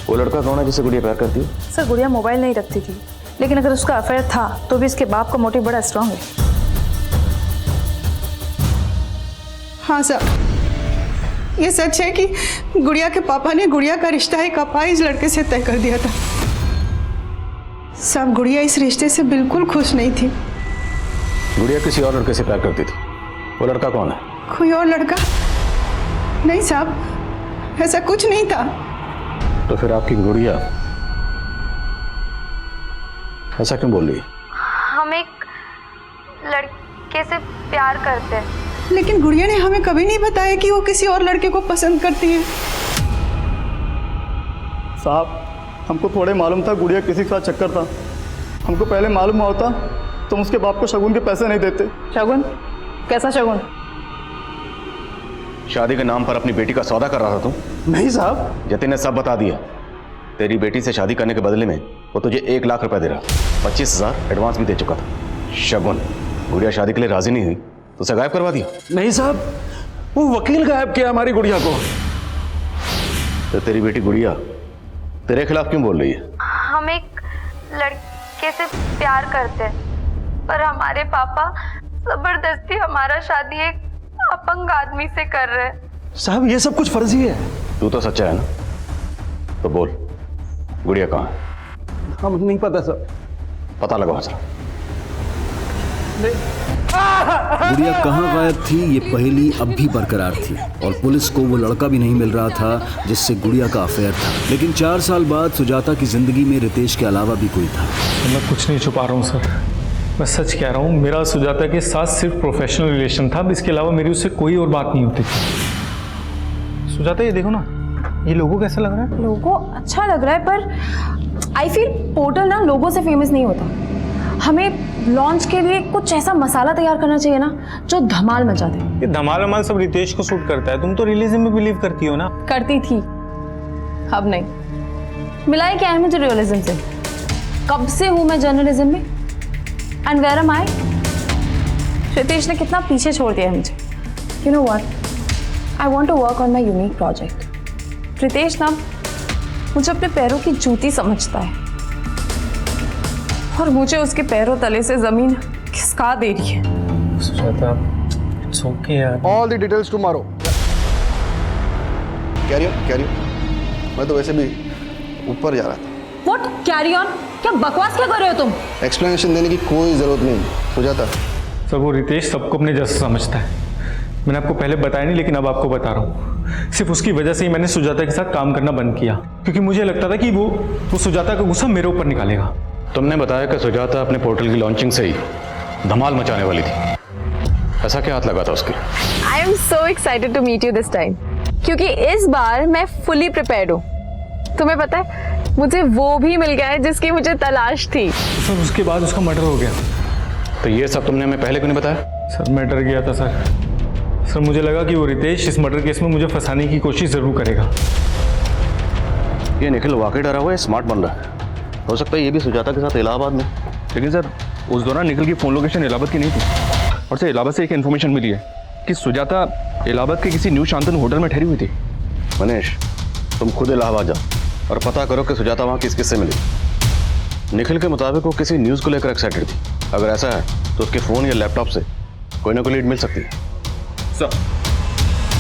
वो लड़का कौन है जिसे गुड़िया प्यार करती है? सर गुड़िया मोबाइल नहीं रखती थी, लेकिन अगर उसका अफेयर था तो भी इसके बाप का मोटिव बड़ा स्ट्रांग है। हाँ सर, ये सच है कि गुड़िया के पापा ने गुड़िया का रिश्ता एक अपाहिज लड़के से तय कर दिया था। साहब, गुड़िया इस रिश्ते से बिल्कुल खुश नहीं थी। गुड़िया किसी और लड़के से प्यार करती थी। वो लड़का कौन है? कोई और लड़का? नहीं साहब, ऐसा कुछ नहीं था। तो फिर आपकी गुड़िया ऐसा क्यों बोल रही? हम एक लड़के से प्यार करते हैं। लेकिन गुड़िया ने हमें कभी नहीं बताया कि वो किसी और लड़के को पसंद करती है। साहब, हमको थोड़े मालूम था गुड़िया किसी के साथ चक्कर था। हमको पहले मालूम हुआ होता तो उसके बाप को शगुन के पैसे नहीं देते। शगुन? कैसा शगुन? शादी के नाम पर अपनी बेटी का सौदा कर रहा था तू? नहीं साहब। जतिन ने सब बता दिया। तेरी बेटी से शादी करने के बदले में वो तुझे 1 लाख रुपए दे रहा, 25,000 एडवांस भी दे चुका था। शगुन, गुड़िया शादी के लिए राजी नहीं हुई तो उसे गायब करवा दिया। नहीं साहब, वो वकील गायब किया हमारी गुड़िया को। तो तेरी बेटी गुड़िया तेरे खिलाफ क्यों बोल रही है? हम एक लड़के से प्यार करते हैं, पर हमारे पापा जबरदस्ती हमारा शादी एक अपंग आदमी से कर रहे हैं। साहब, ये सब कुछ फर्जी है। तू तो सच्चा है ना? तो बोल, गुड़िया कहाँ है? हम नहीं पता सर। पता लगाओ जरा। गुड़िया कहाँ गायब थी ये पहेली अब भी बरकरार थी और पुलिस को वो लड़का भी नहीं मिल रहा था जिससे गुड़िया का अफेयर था। लेकिन 4 साल बाद सुजाता की जिंदगी में रितेश के अलावा भी कोई था। मैं कुछ नहीं छुपा रहा हूँ सर, मैं सच कह रहा हूँ। मेरा सुजाता के साथ सिर्फ प्रोफेशनल रिलेशन था, इसके अलावा मेरी उससे कोई और बात नहीं होती थी। सुजाता, ये देखो ना, ये लोगो कैसा लग रहा है? लोगो अच्छा लग रहा है, पर आई फील पोर्टल ना लोगो से फेमस नहीं होता। हमें लॉन्च के लिए कुछ ऐसा मसाला तैयार करना चाहिए ना जो धमाल मचा दे। ये धमाल वमाल सब रितेश को सूट करता है। तुम तो रियलिज्म में बिलीव करती हो ना? करती थी, अब नहीं। मिला है क्या है मुझे रियलिज्म से? कब से हूं मैं जर्नलिज्म में? And where am I? Ritesh ने कितना पीछे छोड़ दिया है मुझे। You know what, I want to work on my unique project. Ritesh ना मुझे अपने पैरों की जूती समझता है और मुझे उसके पैरों तले से जमीन खिसका दे रही है। सुजाता, इट्स ओके यार। All the details tomorrow. Carry on. मैं तो वैसे भी ऊपर जा रहा था। What carry on? क्या बकवास क्या कर रहे हो तुम? एक्सप्लेनेशन देने की कोई जरूरत नहीं सुजाता। सर, वो रितेश सबको अपने जैसा समझता है। मैंने आपको पहले बताया नहीं, लेकिन अब आपको बता रहा हूँ। सिर्फ उसकी वजह से ही मैंने सुजाता के साथ काम करना बंद किया, क्योंकि मुझे लगता था कि वो सुजाता का गुस्सा मेरे ऊपर निकालेगा। तुमने बताया कि सुजाता अपने पोर्टल की लॉन्चिंग से ही धमाल मचाने वाली थी। ऐसा क्या हाथ लगा था उसके? I am so excited to meet you this time, क्योंकि इस बार मैं फुली प्रिपेयर्ड हूँ। तुम्हें पता है, मुझे वो भी मिल गया है जिसकी मुझे तलाश थी। सर, उसके बाद उसका मर्डर हो गया। तो ये सब तुमने हमें पहले क्यों नहीं बताया? सर, मैं डर गया था सर, मुझे लगा कि वो रितेश इस मर्डर केस में मुझे फंसाने की कोशिश जरूर करेगा। ये निखिल वाकई डरा हुआ है, स्मार्ट बन रहा है। हो सकता है ये भी सुजाता के साथ इलाहाबाद में। लेकिन सर, उस दौरान निखिल की फोन लोकेशन इलाहाबाद की नहीं थी, और सर इलाहाबाद से एक इन्फॉर्मेशन मिली है कि सुजाता इलाहाबाद के किसी न्यू शांतनु होटल में ठहरी हुई थी। मनीष, तुम खुद इलाहाबाद जाओ और पता करो कि सुजाता वहाँ किस किससे मिली। निखिल के मुताबिक वो किसी न्यूज़ को लेकर एक्साइटेड थी। अगर ऐसा है तो उसके फ़ोन या लैपटॉप से कोई ना कोई लीड मिल सकती है। सर,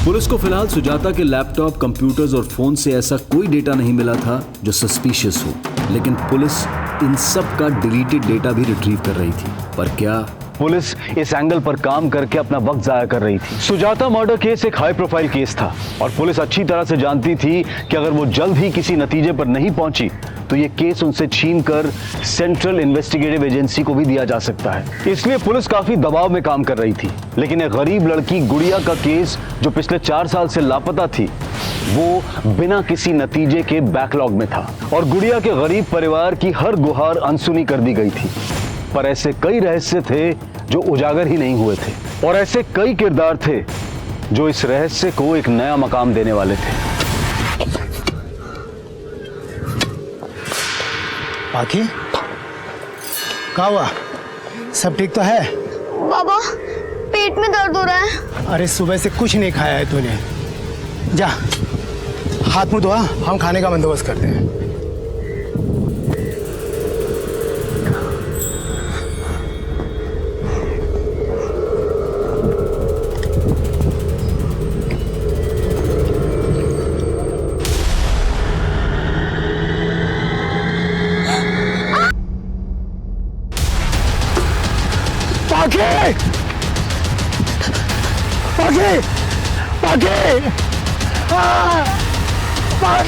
पुलिस को फिलहाल सुजाता के लैपटॉप, कंप्यूटर्स और फोन से ऐसा कोई डेटा नहीं मिला था जो सस्पिशियस हो, लेकिन पुलिस इन सब का डिलीटेड डेटा भी रिट्रीव कर रही थी। पर क्या पुलिस इस एंगल पर काम करके अपना वक्त जाया कर रही थी? सुजाता मर्डर केस एक हाई प्रोफाइल केस था और पुलिस अच्छी तरह से जानती थी कि अगर वो जल्द ही किसी नतीजे पर नहीं पहुंची तो ये केस उनसे छीनकर सेंट्रल इन्वेस्टिगेटिव एजेंसी को भी दिया जा सकता है। इसलिए पुलिस काफी दबाव में काम कर रही थी। लेकिन एक गरीब लड़की गुड़िया का केस, जो पिछले 4 साल से लापता थी, वो बिना किसी नतीजे के बैकलॉग में था और गुड़िया के गरीब परिवार की हर गुहार अनसुनी कर दी गई थी। पर ऐसे कई रहस्य थे जो उजागर ही नहीं हुए थे और ऐसे कई किरदार थे जो इस रहस्य को एक नया मकाम देने वाले थे। बाकी क्या हुआ? सब ठीक तो है? बाबा, पेट में दर्द हो रहा है। अरे सुबह से कुछ नहीं खाया है तूने। जा हाथ मुंह धोआ, हम खाने का बंदोबस्त करते हैं। पाके पाके पाके पाके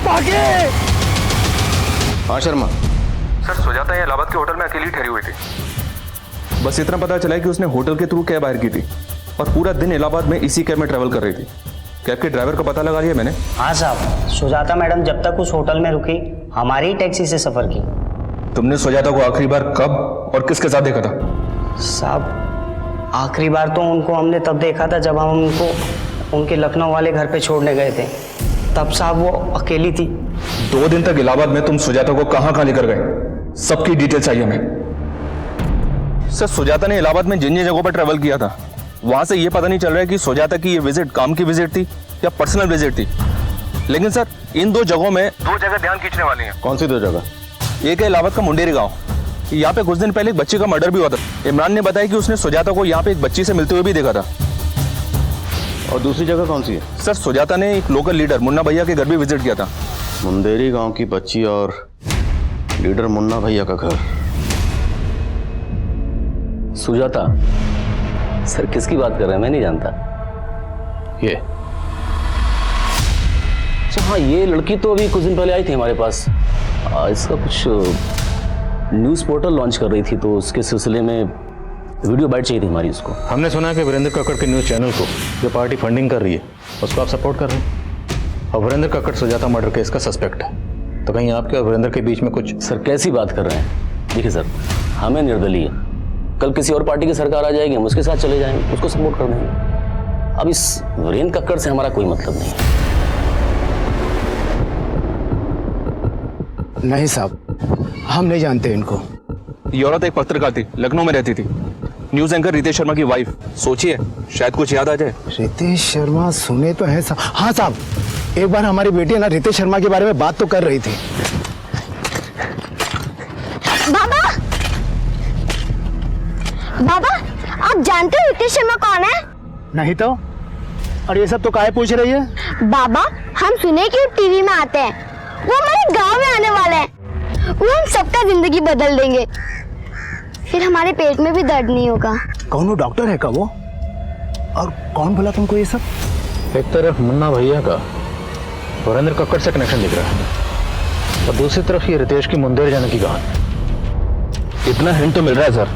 पाके। हाँ शर्मा, सर सुजाता ये इलाहाबाद के होटल में अकेली ठहरी हुई थी। बस इतना पता चला कि उसने होटल के थ्रू कैब हायर की थी और पूरा दिन इलाहाबाद में इसी कैब में ट्रैवल कर रही थी। कैब के ड्राइवर का पता लगा लिया मैंने। हाँ साहब, सुजाता मैडम जब तक उस होटल में रुकी हमारी टैक्सी से सफर की। तुमने सुजाता को आखिरी बार कब और किसके साथ देखा था? साहब आखिरी बार तो उनको हमने तब देखा था जब हम उनको उनके लखनऊ वाले घर पे छोड़ने गए थे। तब साहब वो अकेली थी। 2 दिन तक इलाहाबाद में तुम सुजाता को कहाँ लेकर गए? सबकी डिटेल चाहिए हमें। सर सुजाता ने इलाहाबाद में जिन जगहों पर ट्रैवल किया था वहां से ये पता नहीं चल रहा है कि सुजाता की ये विजिट काम की विजिट थी या पर्सनल विजिट थी। लेकिन सर इन 2 जगहों में 2 जगह ध्यान खींचने वाली हैं। कौन सी 2 जगह? एक है इलाहाबाद का मुंडेरी गांव। यहाँ पे कुछ दिन पहले एक बच्ची का मर्डर भी हुआ था। इमरान ने बताया कि उसने सुजाता को यहाँ पे एक बच्ची से मिलते हुए भी देखा था। और दूसरी जगह कौन सी है? सर सुजाता ने एक लोकल लीडर मुन्ना भैया के घर भी विजिट किया था। मुंदेरी गांव की बच्ची और लीडर मुन्ना भैया का घर। सुजाता सर किसकी बात कर रहे हैं? मैं नहीं जानता। ये अच्छा हाँ, ये लड़की तो अभी कुछ दिन पहले आई थी हमारे पास। इसका कुछ न्यूज़ पोर्टल लॉन्च कर रही थी तो उसके सिलसिले में वीडियो बाइट चाहिए थी हमारी उसको। हमने सुना है कि वीरेंद्र कक्कड़ के न्यूज़ चैनल को जो पार्टी फंडिंग कर रही है उसको आप सपोर्ट कर रहे हैं और वीरेंद्र कक्कड़ सुजाता मर्डर केस का सस्पेक्ट है। तो कहीं आपके और वीरेंद्र के बीच में कुछ? सर कैसी बात कर रहे हैं? देखिए सर, हमें निर्दलीय, कल किसी और पार्टी की सरकार आ जाएगी, हम उसके साथ चले जाएंगे, उसको सपोर्ट कर देंगे। अब इस वीरेंद्र कक्कड़ से हमारा कोई मतलब नहीं है। नहीं साहब, हम नहीं जानते इनको। ये औरत एक पत्रकार थी, लखनऊ में रहती थी, न्यूज एंकर रितेश शर्मा की वाइफ। सोचिए शायद कुछ याद आ जाए। रितेश शर्मा सुने तो है साहब। हाँ साहब, एक बार हमारी बेटी ना रितेश शर्मा के बारे में बात तो कर रही थी। बाबा बाबा, आप जानते हो रितेश शर्मा कौन है? नहीं तो। और ये सब तो काहे पूछ रही है? बाबा हम सुने कि वो टीवी में आते हैं, वो हमारे गांव में आने वाले हैं, वो हम सबका जिंदगी बदल देंगे, फिर हमारे पेट में भी दर्द नहीं होगा। कौन वो डॉक्टर है का वो? और कौन बोला तुमको ये सब? एक तरफ मुन्ना भैया का वीरेंद्र कक्कड़ से कनेक्शन दिख रहा है और दूसरी तरफ ये रितेश की मुंदेर जाने की कहानी। इतना हिंट तो मिल रहा है सर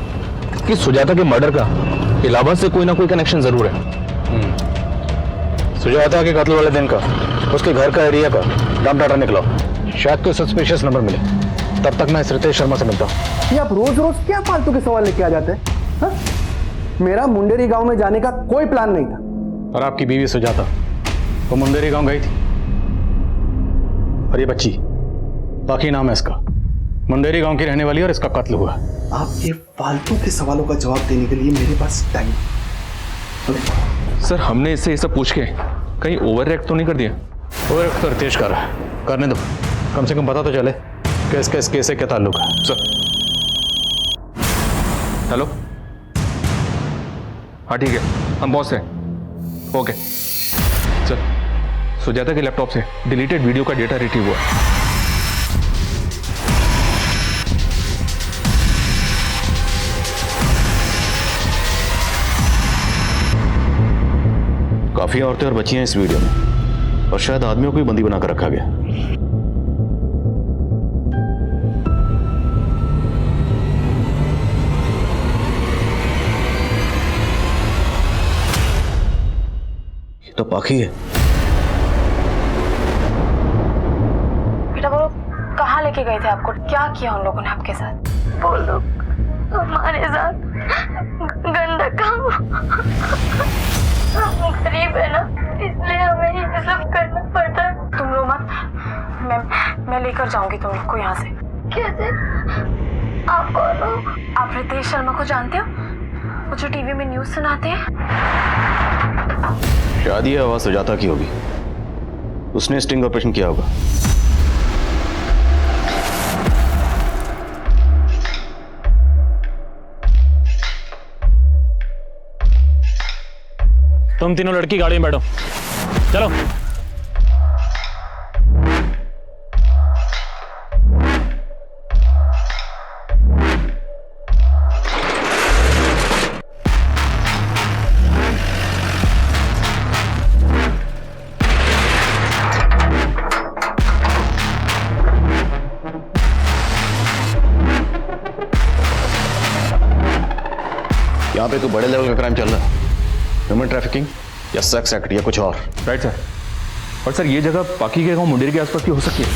कि सुजाता के मर्डर का इलाहाबाद से कोई ना कोई कनेक्शन जरूर है। सुजाता के कत्ल वाले दिन का उसके घर का एरिया का नाम डाटा निकला, शायद कोई सस्पिशियस नंबर मिले। तब तक मैं इस रितेश शर्मा से मिलता हूँ। ये आप रोज रोज क्या फालतू के सवाल लेके आ जाते हैं? हाँ? मेरा मुंडेरी गांव में जाने का कोई प्लान नहीं था। और आपकी बीवी सुजाता वो मुंदेरी गांव गई थी और ये बच्ची, बाकी नाम है इसका, मुंदेरी गांव की रहने वाली और इसका कत्ल हुआ। आप ये फालतू के सवालों का जवाब देने के लिए मेरे पास टाइम। सर हमने इससे ये सब पूछ के कहीं ओवर रिएक्ट तो नहीं कर दिया? ओवर रिएक्ट तो रितेश कर रहा है, करने दो, कम से कम पता तो चले कि इसका इस केस से क्या ताल्लुक है। सर हेलो, हाँ ठीक है, हम बॉस हैं। ओके सर, सुजाता के लैपटॉप से डिलीटेड वीडियो का डेटा रिट्रीव हुआ। काफी औरतें और बच्चियां इस वीडियो में और शायद आदमियों को भी बंदी बनाकर रखा गया। ये तो पाखी है। बेटा वो लोग कहाँ लेके गए थे आपको? क्या किया उन लोगों ने आपके साथ? वो लोग हमारे साथ गंदा काम। हम गरीब है ना, इसलिए हमें ये सब करना पड़ता है। तुम लोग मत, मैं लेकर जाऊंगी तुम लोग को यहाँ से। कैसे? आप कौन हो? आप रितेश शर्मा को जानते हो, वो जो टीवी में न्यूज सुनाते हैं? शायद ये आवाज सुजाता की होगी, उसने स्टिंग ऑपरेशन किया होगा। तुम तीनों लड़की गाड़ी में बैठो, चलो। यहाँ पे कोई बड़े लेवल का क्राइम चल रहा है, ह्यूमन ट्रैफिकिंग या सेक्स एक्ट या कुछ और। Right sir. और सर ये जगह पाकी के गांव मुंडेर के आसपास की हो सकती है,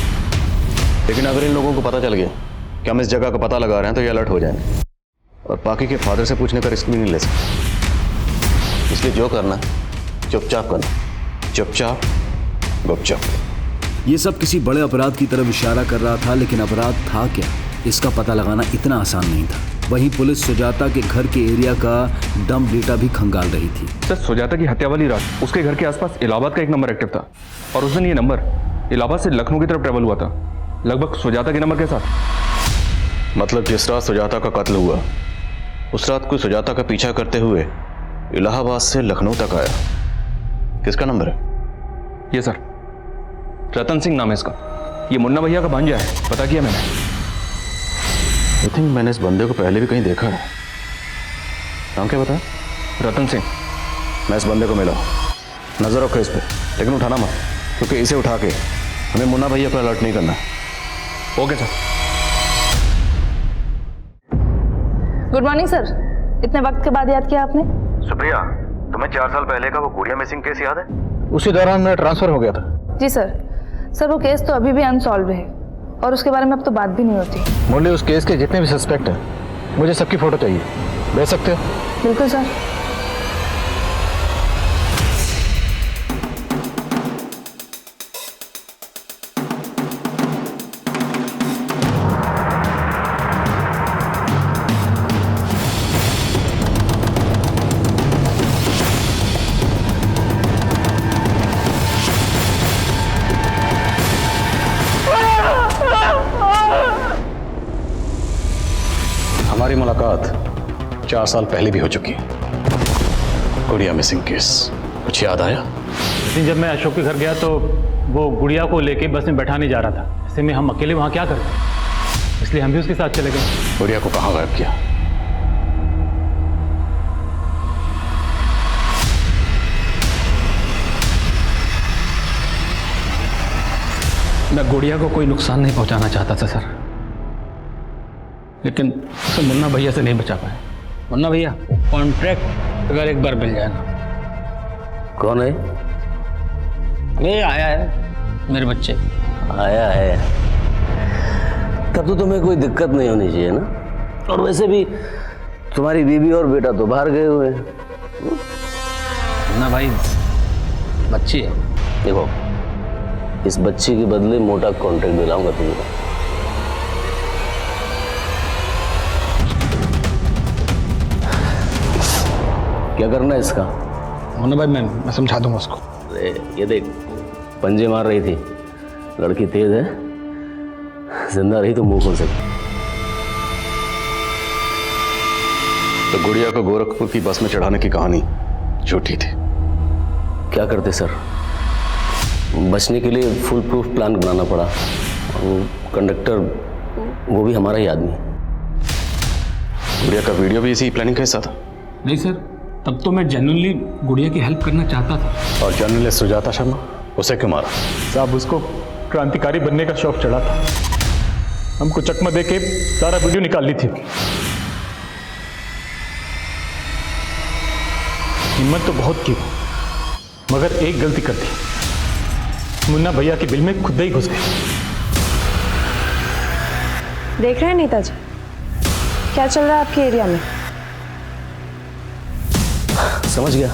लेकिन अगर इन लोगों को पता चल गया कि हम इस जगह का पता लगा रहे हैं तो ये अलर्ट हो जाएंगे और पाकी के फादर से पूछने का रिस्क भी नहीं ले सकते। इसलिए जो करना चुपचाप करना, चुपचाप गुपचाप। ये सब किसी बड़े अपराध की तरफ इशारा कर रहा था, लेकिन अपराध था क्या, इसका पता लगाना इतना आसान नहीं था। वहीं पुलिस सुजाता के घर के एरिया का डंप डेटा भी खंगाल रही थी। सर सुजाता की हत्या वाली रात उसके घर के आसपास इलाहाबाद का एक नंबर एक्टिव था और उस दिन ये नंबर इलाहाबाद से लखनऊ की तरफ ट्रेवल हुआ था, लगभग सुजाता के नंबर के साथ। मतलब जिस रात सुजाता का कत्ल हुआ उस रात कोई सुजाता का पीछा करते हुए इलाहाबाद से लखनऊ तक आया। किसका नंबर है? ये सर रतन सिंह नाम है इसका, ये मुन्ना भैया का भांजा है, पता किया मैंने। आई थिंक मैंने इस बंदे को पहले भी कहीं देखा है। नाम क्या बताया? रतन सिंह। मैं इस बंदे को मिला, नजर रखो इस पे, लेकिन उठाना मत, क्योंकि इसे उठा के हमें मुन्ना भैया को अलर्ट नहीं करना है। Okay sir. Good morning sir, इतने वक्त के बाद याद किया आपने? सुप्रिया, तुम्हें 4 साल पहले का वो गुड़िया मिसिंग केस याद है? उसी दौरान मेरा ट्रांसफर हो गया था। जी सर। सर वो केस तो अभी भी अनसॉल्व है और उसके बारे में अब तो बात भी नहीं होती। मुरली, उस केस के जितने भी सस्पेक्ट हैं मुझे सबकी फोटो चाहिए, भेज सकते हो? बिल्कुल सर। हमारी मुलाकात 4 साल पहले भी हो चुकी है। गुड़िया मिसिंग केस, कुछ याद आया? लेकिन जब मैं अशोक के घर गया तो वो गुड़िया को लेके बस में बैठाने जा रहा था। ऐसे में हम अकेले वहां क्या करते, इसलिए हम भी उसके साथ चले गए। गुड़िया को कहाँ गायब किया? मैं गुड़िया को कोई नुकसान नहीं पहुंचाना चाहता था सर, लेकिन उसे मुन्ना भैया से नहीं बचा पाए। मुन्ना भैया कॉन्ट्रैक्ट अगर एक बार मिल जाए ना। कौन है? ये आया है, मेरे बच्चे। आया है तब तो तुम्हें कोई दिक्कत नहीं होनी चाहिए ना। और वैसे भी तुम्हारी बीवी और बेटा तो बाहर गए हुए हैं। मुन्ना भाई बच्ची है। देखो, इस बच्ची के बदले मोटा कॉन्ट्रैक्ट दिलाऊंगा तुम्हें। क्या करना है इसका? मुन्ना भाई मैं समझा दूंगा उसको। अरे ये देख, पंजे मार रही थी, लड़की तेज है, जिंदा रही तो मुंह खोल सकती। तो गुड़िया को गोरखपुर की बस में चढ़ाने की कहानी झूठी थी। क्या करते सर, बचने के लिए फुल प्रूफ प्लान बनाना पड़ा। कंडक्टर वो भी हमारा ही आदमी। गुड़िया का वीडियो भी इसी प्लानिंग का हिस्सा था? नहीं सर, तब तो मैं जेन्युइनली गुड़िया की हेल्प करना चाहता था। और जर्नलिस्ट सुजाता शर्मा, उसे क्यों मारा? साहब उसको क्रांतिकारी बनने का शौक चढ़ा था, हमको चकमा दे के सारा वीडियो निकाल ली थी। हिम्मत तो बहुत की, मगर एक गलती कर दी, मुन्ना भैया के बिल में खुद ही घुस गए। देख रहे हैं नेताजी क्या चल रहा है आपके एरिया में? समझ गया।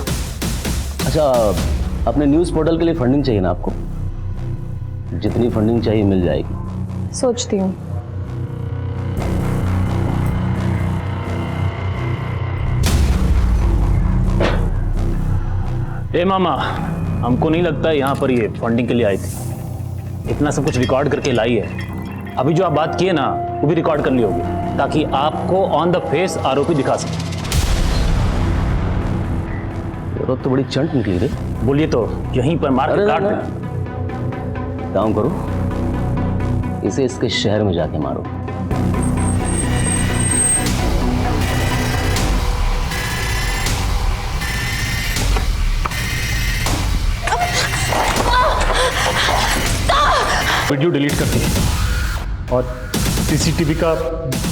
अच्छा, अपने न्यूज़ पोर्टल के लिए फंडिंग चाहिए ना आपको? जितनी फंडिंग चाहिए मिल जाएगी। सोचती हूँ। ए मामा, हमको नहीं लगता यहाँ पर ये फंडिंग के लिए आई थी। इतना सब कुछ रिकॉर्ड करके लाई है। अभी जो आप बात किए ना वो भी रिकॉर्ड कर ली होगी, ताकि आपको ऑन द फेस आरोपी दिखा सके। तो बड़ी चंट निकली रे। बोलिए तो यहीं पर मार के काट दे। काम करो, इसे इसके शहर में जाके मारो। वीडियो डिलीट कर दी और सीसीटीवी का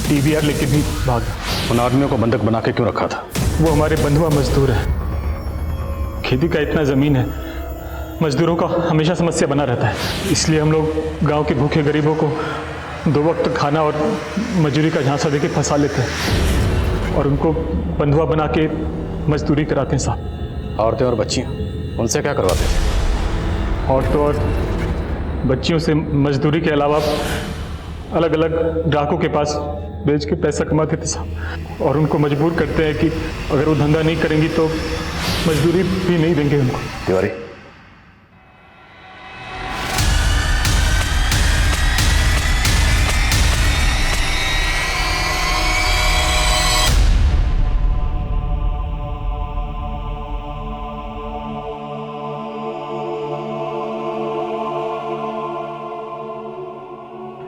डीवीआर लेके भी भागा। उन आदमियों को बंधक बना के क्यों रखा था? वो हमारे बंधुआ मजदूर है, खेती का इतना जमीन है, मजदूरों का हमेशा समस्या बना रहता है। इसलिए हम लोग गांव के भूखे गरीबों को 2 वक्त खाना और मजदूरी का झांसा देके फंसा लेते हैं और उनको बंधुआ बना के मजदूरी कराते हैं साहब। औरतें और बच्चियां, उनसे क्या करवाते थे? औरतों और बच्चियों से मजदूरी के अलावा अलग अलग ग्राहकों के पास बेच के पैसा कमाते थे साहब, और उनको मजबूर करते हैं कि अगर वो धंधा नहीं करेंगी तो मजदूरी भी नहीं देंगे उनको। तिवारी,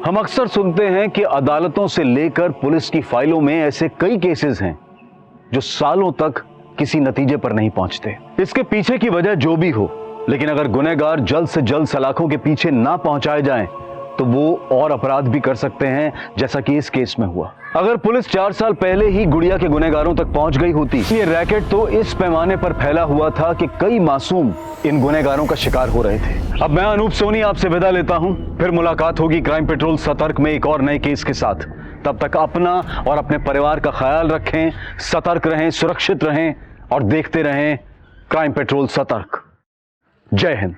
हम अक्सर सुनते हैं कि अदालतों से लेकर पुलिस की फाइलों में ऐसे कई केसेस हैं जो सालों तक किसी नतीजे पर नहीं पहुंचते। इसके पीछे की वजह जो भी हो, लेकिन अगर गुनहगार जल्द से जल्द सलाखों के पीछे ना पहुंचाए जाएं, तो वो और अपराध भी कर सकते हैं, जैसा कि इस केस में हुआ। अगर पुलिस 4 साल पहले ही गुड़िया के गुनहगारों तक पहुंच गई होती, ये रैकेट तो इस पैमाने पर फैला हुआ था कि कई मासूम इन गुनहगारों का शिकार हो रहे थे। अब मैं अनूप सोनी आपसे विदा लेता हूं, फिर मुलाकात होगी क्राइम पेट्रोल सतर्क में एक और नए केस के साथ। तब तक अपना और अपने परिवार का ख्याल रखें, सतर्क रहें, सुरक्षित रहें और देखते रहें क्राइम पेट्रोल सतर्क। जय हिंद।